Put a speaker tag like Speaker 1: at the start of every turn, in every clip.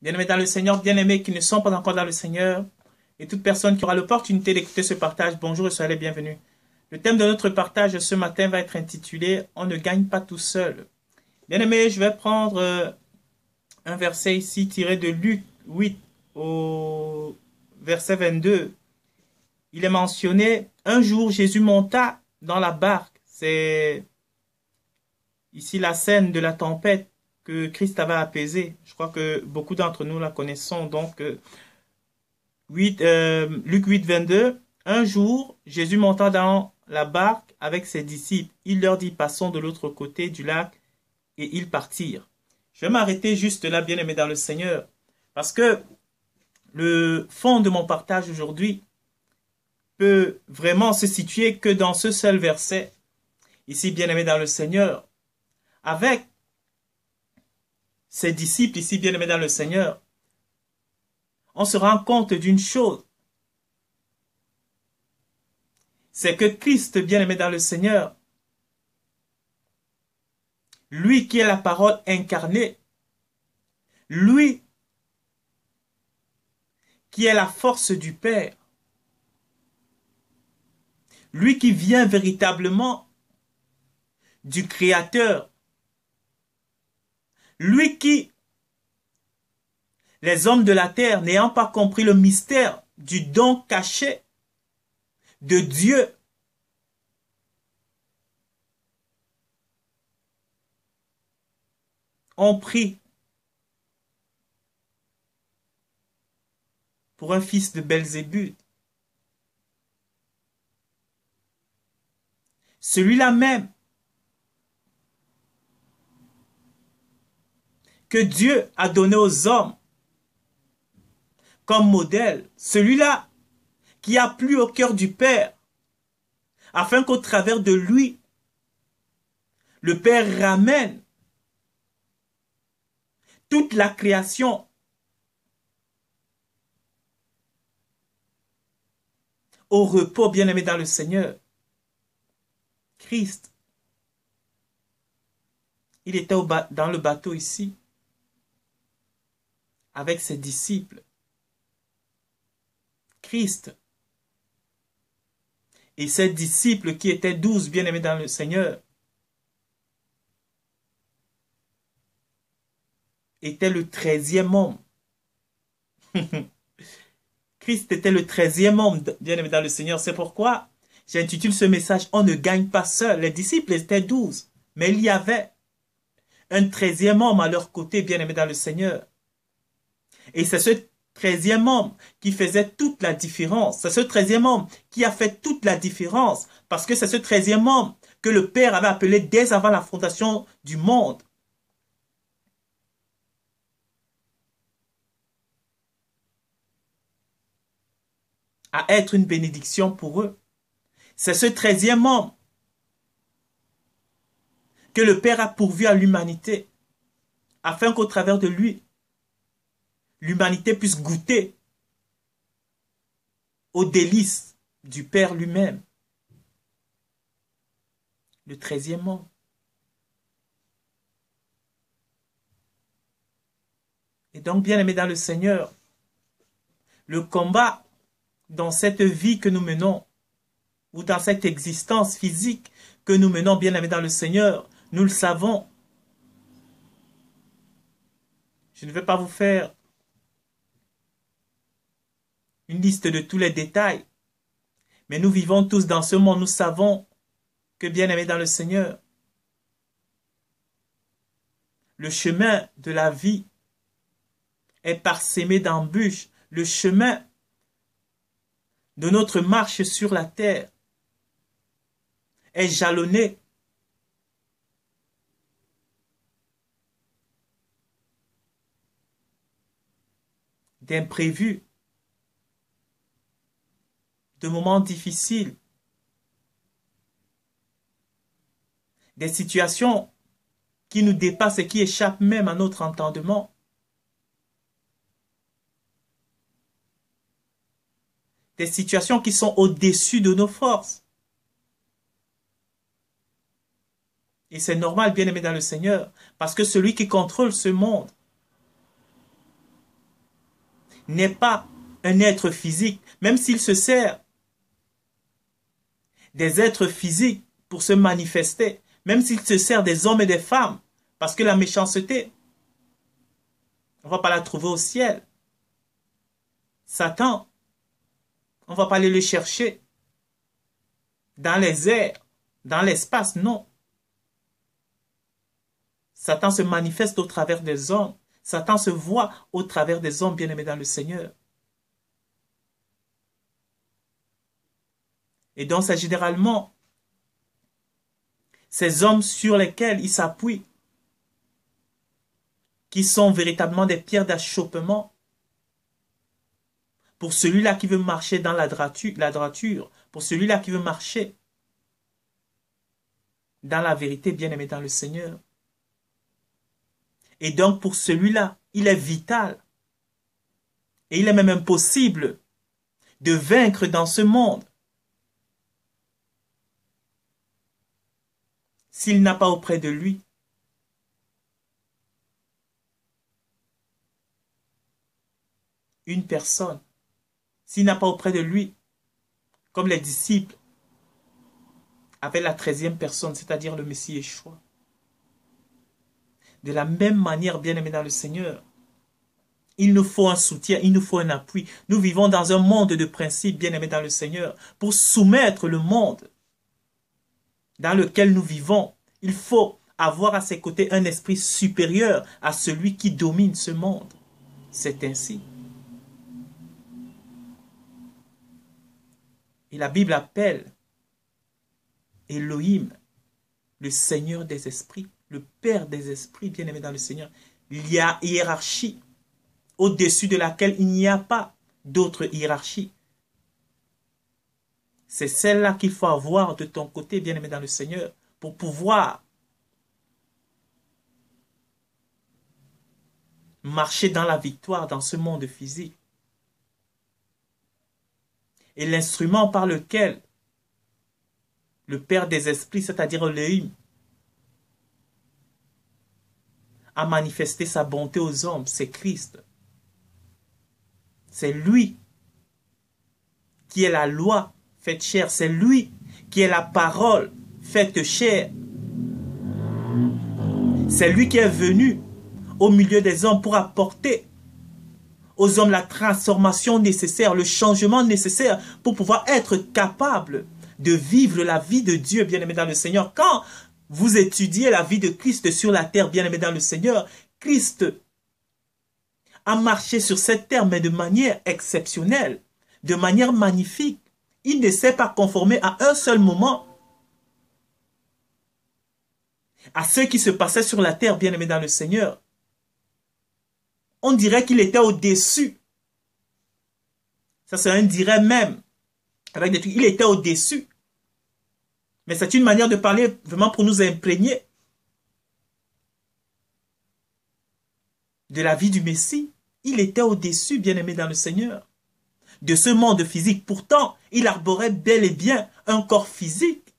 Speaker 1: Bien-aimés dans le Seigneur, bien-aimés qui ne sont pas encore dans le Seigneur, et toute personne qui aura l'opportunité d'écouter ce partage, bonjour et soyez les bienvenus. Le thème de notre partage ce matin va être intitulé « On ne gagne pas tout seul ». Bien-aimés, je vais prendre un verset ici tiré de Luc 8 au verset 22. Il est mentionné, un jour Jésus monta dans la barque. C'est ici la scène de la tempête que Christ avait apaisée. Je crois que beaucoup d'entre nous la connaissons. Donc, Luc 8, 22. Un jour, Jésus monta dans la barque avec ses disciples. Il leur dit, passons de l'autre côté du lac, et ils partirent. Je vais m'arrêter juste là, bien-aimés dans le Seigneur, parce que le fond de mon partage aujourd'hui peut vraiment se situer que dans ce seul verset. Ici, bien-aimés dans le Seigneur, avec ses disciples, ici, bien-aimés dans le Seigneur, on se rend compte d'une chose. C'est que Christ, bien-aimé dans le Seigneur, lui qui est la parole incarnée, lui qui est la force du Père, lui qui vient véritablement du Créateur, lui qui, les hommes de la terre, n'ayant pas compris le mystère du don caché de Dieu, ont pris pour un fils de Belzébuth. Celui-là même que Dieu a donné aux hommes comme modèle, celui-là qui a plu au cœur du Père, afin qu'au travers de lui, le Père ramène toute la création au repos, bien-aimé dans le Seigneur. Christ, il était dans le bateau ici, avec ses disciples. Christ et ses disciples qui étaient 12, bien-aimés dans le Seigneur, étaient le 13e homme. Christ était le 13e homme, bien-aimé dans le Seigneur. C'est pourquoi j'intitule ce message « On ne gagne pas seul ». Les disciples étaient 12, mais il y avait un 13e homme à leur côté, bien-aimé dans le Seigneur. Et c'est ce 13e homme qui faisait toute la différence. C'est ce 13e homme qui a fait toute la différence. Parce que c'est ce 13e homme que le Père avait appelé dès avant la fondation du monde. À être une bénédiction pour eux. C'est ce 13e homme que le Père a pourvu à l'humanité, afin qu'au travers de lui, l'humanité puisse goûter aux délices du Père lui-même. Le 13e homme. Et donc, bien aimé dans le Seigneur, le combat dans cette vie que nous menons, ou dans cette existence physique que nous menons, bien aimé dans le Seigneur, nous le savons. Je ne vais pas vous faire une liste de tous les détails, mais nous vivons tous dans ce monde, nous savons que, bien aimé dans le Seigneur, le chemin de la vie est parsemé d'embûches. Le chemin de notre marche sur la terre est jalonné d'imprévus, de moments difficiles, des situations qui nous dépassent et qui échappent même à notre entendement. Des situations qui sont au-dessus de nos forces. Et c'est normal, bien aimé dans le Seigneur, parce que celui qui contrôle ce monde n'est pas un être physique, même s'il se sert des êtres physiques pour se manifester, même s'il se sert des hommes et des femmes, parce que la méchanceté, on ne va pas la trouver au ciel. Satan, on ne va pas aller le chercher dans les airs, dans l'espace, non. Satan se manifeste au travers des hommes. Satan se voit au travers des hommes bien-aimés dans le Seigneur. Et donc, c'est généralement ces hommes sur lesquels il s'appuie qui sont véritablement des pierres d'achoppement pour celui-là qui veut marcher dans la droiture, pour celui-là qui veut marcher dans la vérité, bien-aimé dans le Seigneur. Et donc, pour celui-là, il est vital et il est même impossible de vaincre dans ce monde s'il n'a pas auprès de lui une personne, s'il n'a pas auprès de lui, comme les disciples, avec la 13e personne, c'est-à-dire le Messie Yeshua. De la même manière, bien-aimés dans le Seigneur, il nous faut un soutien, il nous faut un appui. Nous vivons dans un monde de principes, bien-aimés dans le Seigneur. Pour soumettre le monde dans lequel nous vivons, il faut avoir à ses côtés un esprit supérieur à celui qui domine ce monde. C'est ainsi. Et la Bible appelle Elohim, le Seigneur des esprits, le Père des esprits, bien-aimé dans le Seigneur. Il y a hiérarchie au-dessus de laquelle il n'y a pas d'autre hiérarchie. C'est celle-là qu'il faut avoir de ton côté, bien-aimé dans le Seigneur, pour pouvoir marcher dans la victoire dans ce monde physique. Et l'instrument par lequel le Père des esprits, c'est-à-dire Elohim, a manifesté sa bonté aux hommes, c'est Christ. C'est lui qui est la loi faite chair. C'est lui qui est la parole faite chair. C'est lui qui est venu au milieu des hommes pour apporter aux hommes la transformation nécessaire, le changement nécessaire pour pouvoir être capable de vivre la vie de Dieu, bien-aimé dans le Seigneur. Quand vous étudiez la vie de Christ sur la terre, bien-aimé dans le Seigneur, Christ a marché sur cette terre, mais de manière exceptionnelle, de manière magnifique. Il ne s'est pas conformé à un seul moment à ce qui se passait sur la terre, bien-aimé dans le Seigneur. On dirait qu'il était au-dessus. Ça, c'est un dirait même. Avec des trucs, il était au-dessus. Mais c'est une manière de parler vraiment pour nous imprégner de la vie du Messie. Il était au-dessus, bien-aimé dans le Seigneur, de ce monde physique. Pourtant, il arborait bel et bien un corps physique.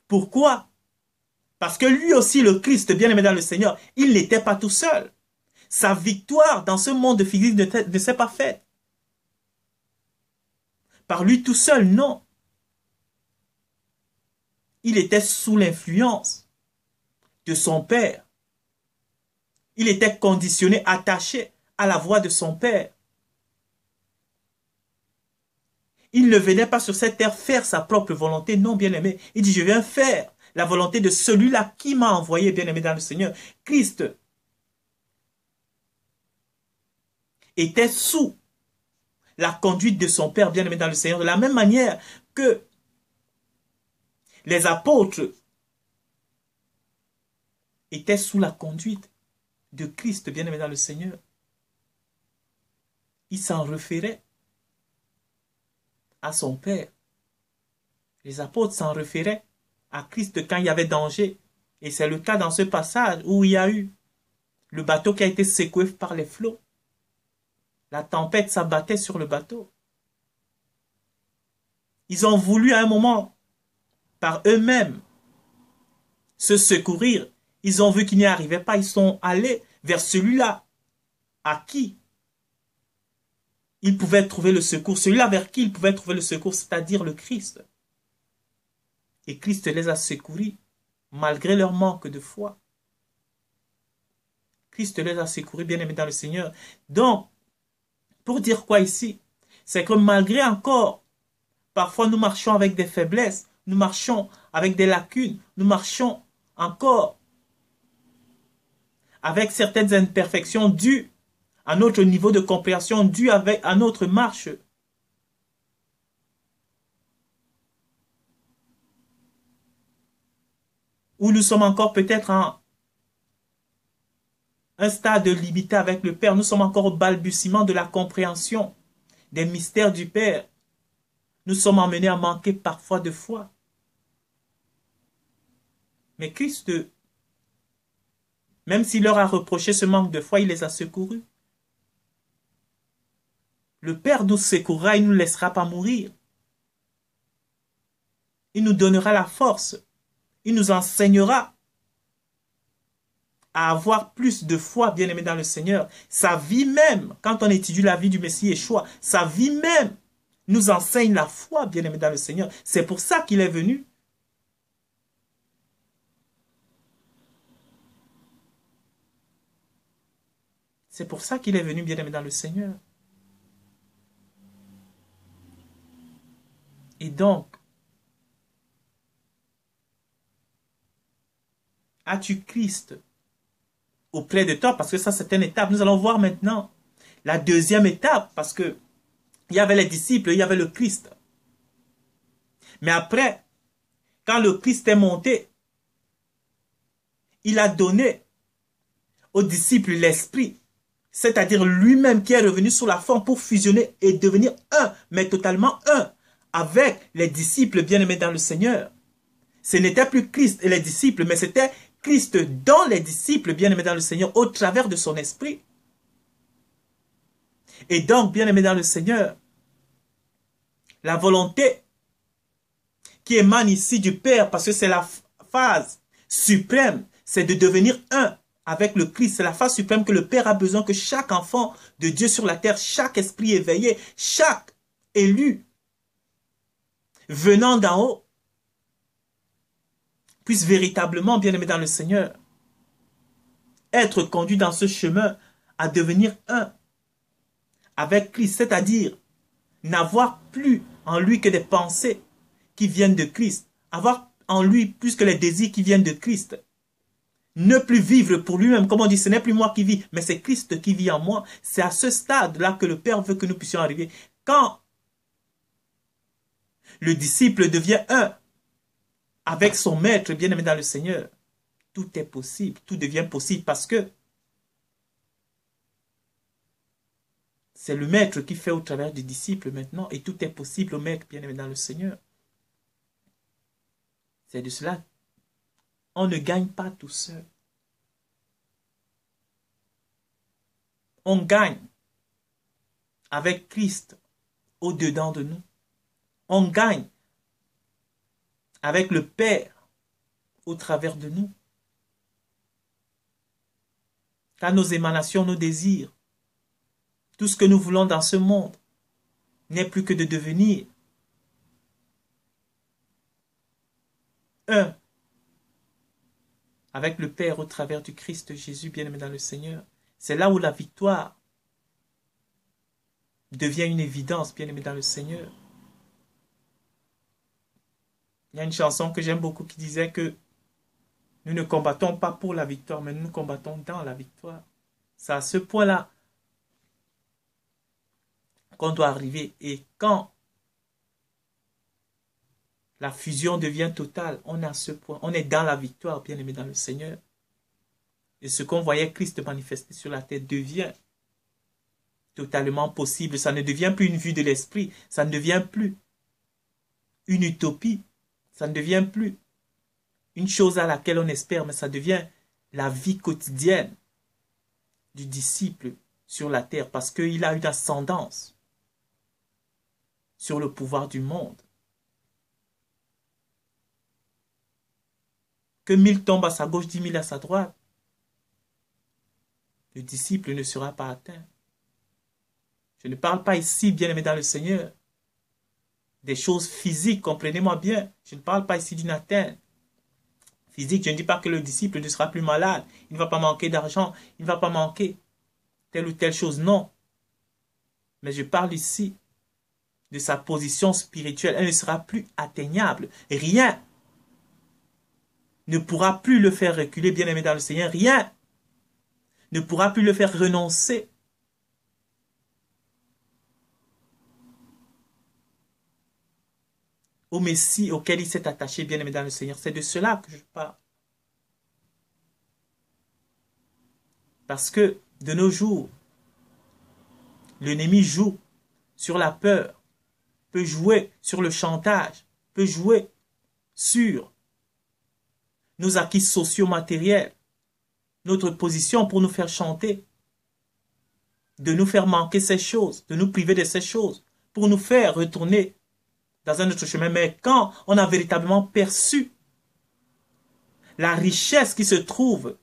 Speaker 1: Pourquoi? Parce que lui aussi, le Christ, bien-aimé dans le Seigneur, il n'était pas tout seul. Sa victoire dans ce monde physique ne s'est pas faite par lui tout seul, non. Il était sous l'influence de son Père. Il était conditionné, attaché à la voix de son Père. Il ne venait pas sur cette terre faire sa propre volonté, non, bien-aimé. Il dit, je viens faire la volonté de celui-là qui m'a envoyé, bien-aimé dans le Seigneur. Christ était sous la conduite de son Père, bien-aimé dans le Seigneur, de la même manière que les apôtres étaient sous la conduite de Christ, bien-aimé dans le Seigneur. Il s'en référait à son Père. Les apôtres s'en référaient à Christ quand il y avait danger. Et c'est le cas dans ce passage où il y a eu le bateau qui a été secoué par les flots. La tempête s'abattait sur le bateau. Ils ont voulu à un moment, par eux-mêmes, se secourir. Ils ont vu qu'ils n'y arrivaient pas. Ils sont allés vers celui-là à qui ils pouvaient trouver le secours. Celui-là vers qui ils pouvaient trouver le secours, c'est-à-dire le Christ. Et Christ les a secourus, malgré leur manque de foi. Christ les a secourus, bien-aimés dans le Seigneur. Donc, pour dire quoi ici? C'est que malgré encore, parfois nous marchons avec des faiblesses, nous marchons avec des lacunes, nous marchons encore avec certaines imperfections dues à notre niveau de compréhension, dues à notre marche. Où nous sommes encore peut-être en un stade limité avec le Père. Nous sommes encore au balbutiement de la compréhension des mystères du Père. Nous sommes emmenés à manquer parfois de foi. Mais Christ, même s'il leur a reproché ce manque de foi, il les a secourus. Le Père nous secourra, il ne nous laissera pas mourir. Il nous donnera la force. Il nous enseignera à avoir plus de foi, bien-aimé dans le Seigneur. Sa vie même, quand on étudie la vie du Messie Yeshua, sa vie même nous enseigne la foi, bien-aimé dans le Seigneur. C'est pour ça qu'il est venu. C'est pour ça qu'il est venu, bien-aimé dans le Seigneur. Et donc, as-tu Christ auprès de toi? Parce que ça, c'est une étape. Nous allons voir maintenant la deuxième étape, parce que il y avait les disciples, il y avait le Christ. Mais après, quand le Christ est monté, il a donné aux disciples l'esprit, c'est-à-dire lui-même qui est revenu sur la forme pour fusionner et devenir un, mais totalement un, avec les disciples bien-aimés dans le Seigneur. Ce n'était plus Christ et les disciples, mais c'était Christ dans les disciples bien-aimés dans le Seigneur, au travers de son esprit. Et donc, bien-aimés dans le Seigneur, la volonté qui émane ici du Père, parce que c'est la phase suprême, c'est de devenir un avec le Christ. C'est la phase suprême que le Père a besoin que chaque enfant de Dieu sur la terre, chaque esprit éveillé, chaque élu venant d'en haut, puisse véritablement, bien-aimé dans le Seigneur, être conduit dans ce chemin à devenir un avec Christ, c'est-à-dire n'avoir plus en lui que des pensées qui viennent de Christ, avoir en lui plus que les désirs qui viennent de Christ. Ne plus vivre pour lui-même, comme on dit, ce n'est plus moi qui vis, mais c'est Christ qui vit en moi. C'est à ce stade-là que le Père veut que nous puissions arriver. Quand le disciple devient un avec son maître bien-aimé dans le Seigneur, tout est possible, tout devient possible parce que c'est le maître qui fait au travers des disciples maintenant et tout est possible au maître bien-aimé dans le Seigneur. C'est de cela. On ne gagne pas tout seul. On gagne avec Christ au-dedans de nous. On gagne avec le Père au travers de nous. Car nos émanations, nos désirs, tout ce que nous voulons dans ce monde n'est plus que de devenir un avec le Père au travers du Christ Jésus, bien-aimé dans le Seigneur. C'est là où la victoire devient une évidence, bien-aimé dans le Seigneur. Il y a une chanson que j'aime beaucoup qui disait que nous ne combattons pas pour la victoire, mais nous combattons dans la victoire. C'est à ce point-là qu'on doit arriver. Et quand la fusion devient totale, on est à ce point. On est dans la victoire, bien-aimé dans le Seigneur. Et ce qu'on voyait Christ manifester sur la terre devient totalement possible. Ça ne devient plus une vue de l'esprit. Ça ne devient plus une utopie. Ça ne devient plus une chose à laquelle on espère, mais ça devient la vie quotidienne du disciple sur la terre parce qu'il a une ascendance sur le pouvoir du monde. Que 1000 tombent à sa gauche, 10 000 à sa droite, le disciple ne sera pas atteint. Je ne parle pas ici, bien-aimé dans le Seigneur, des choses physiques, comprenez-moi bien. Je ne parle pas ici d'une atteinte physique. Je ne dis pas que le disciple ne sera plus malade. Il ne va pas manquer d'argent. Il ne va pas manquer telle ou telle chose. Non. Mais je parle ici de sa position spirituelle. Elle ne sera plus atteignable. Rien ne pourra plus le faire reculer, bien-aimé dans le Seigneur. Rien ne pourra plus le faire renoncer au Messie auquel il s'est attaché, bien-aimé dans le Seigneur. C'est de cela que je parle. Parce que de nos jours, l'ennemi joue sur la peur, peut jouer sur le chantage, peut jouer sur nos acquis sociaux matériels, notre position pour nous faire chanter, de nous faire manquer ces choses, de nous priver de ces choses, pour nous faire retourner dans un autre chemin. Mais quand on a véritablement perçu la richesse qui se trouve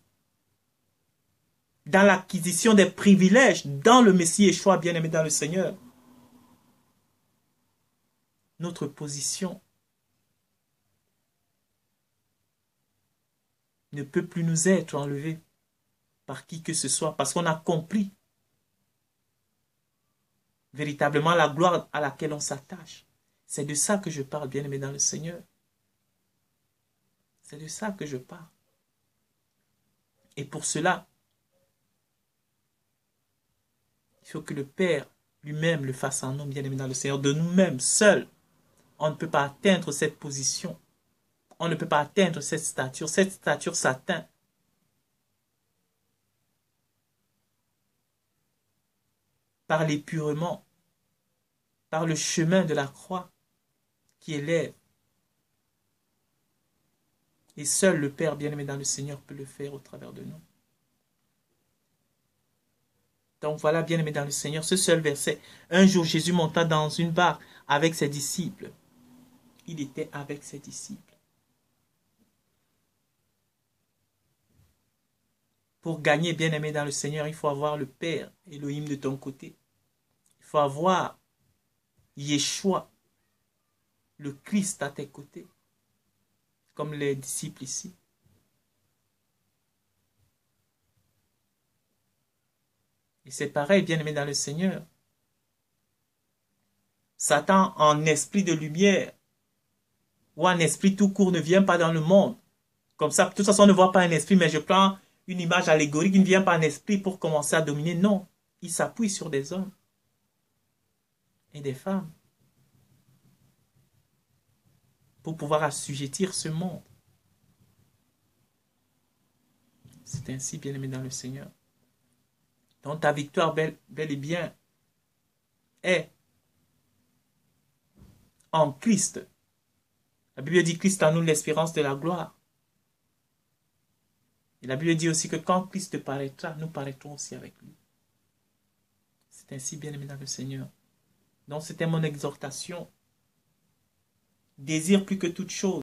Speaker 1: dans l'acquisition des privilèges dans le Messie Yeshua, bien-aimé dans le Seigneur, notre position ne peut plus nous être enlevée par qui que ce soit, parce qu'on a compris véritablement la gloire à laquelle on s'attache. C'est de ça que je parle, bien-aimé dans le Seigneur. C'est de ça que je parle. Et pour cela, il faut que le Père lui-même le fasse en nous, bien-aimé dans le Seigneur. De nous-mêmes, seuls, on ne peut pas atteindre cette position. On ne peut pas atteindre cette stature. Cette stature s'atteint par l'épurement, par le chemin de la croix qui élève. Et seul le Père bien-aimé dans le Seigneur peut le faire au travers de nous. Donc voilà, bien-aimé dans le Seigneur, ce seul verset. Un jour, Jésus monta dans une barque avec ses disciples. Il était avec ses disciples. Pour gagner, bien-aimé dans le Seigneur, il faut avoir le Père Elohim de ton côté. Il faut avoir Yeshua, le Christ à tes côtés, comme les disciples ici. Et c'est pareil, bien-aimé dans le Seigneur. Satan, en esprit de lumière, ou en esprit tout court, ne vient pas dans le monde. Comme ça, de toute façon, on ne voit pas un esprit, mais je prends une image allégorique, il ne vient pas en esprit pour commencer à dominer. Non, il s'appuie sur des hommes et des femmes pour pouvoir assujettir ce monde. C'est ainsi, bien-aimé dans le Seigneur. Donc ta victoire, bel et bien, est en Christ. La Bible dit Christ en nous l'espérance de la gloire. Et la Bible dit aussi que quand Christ paraîtra, nous paraîtrons aussi avec lui. C'est ainsi, bien-aimé dans le Seigneur. Donc c'était mon exhortation. Désire plus que toute chose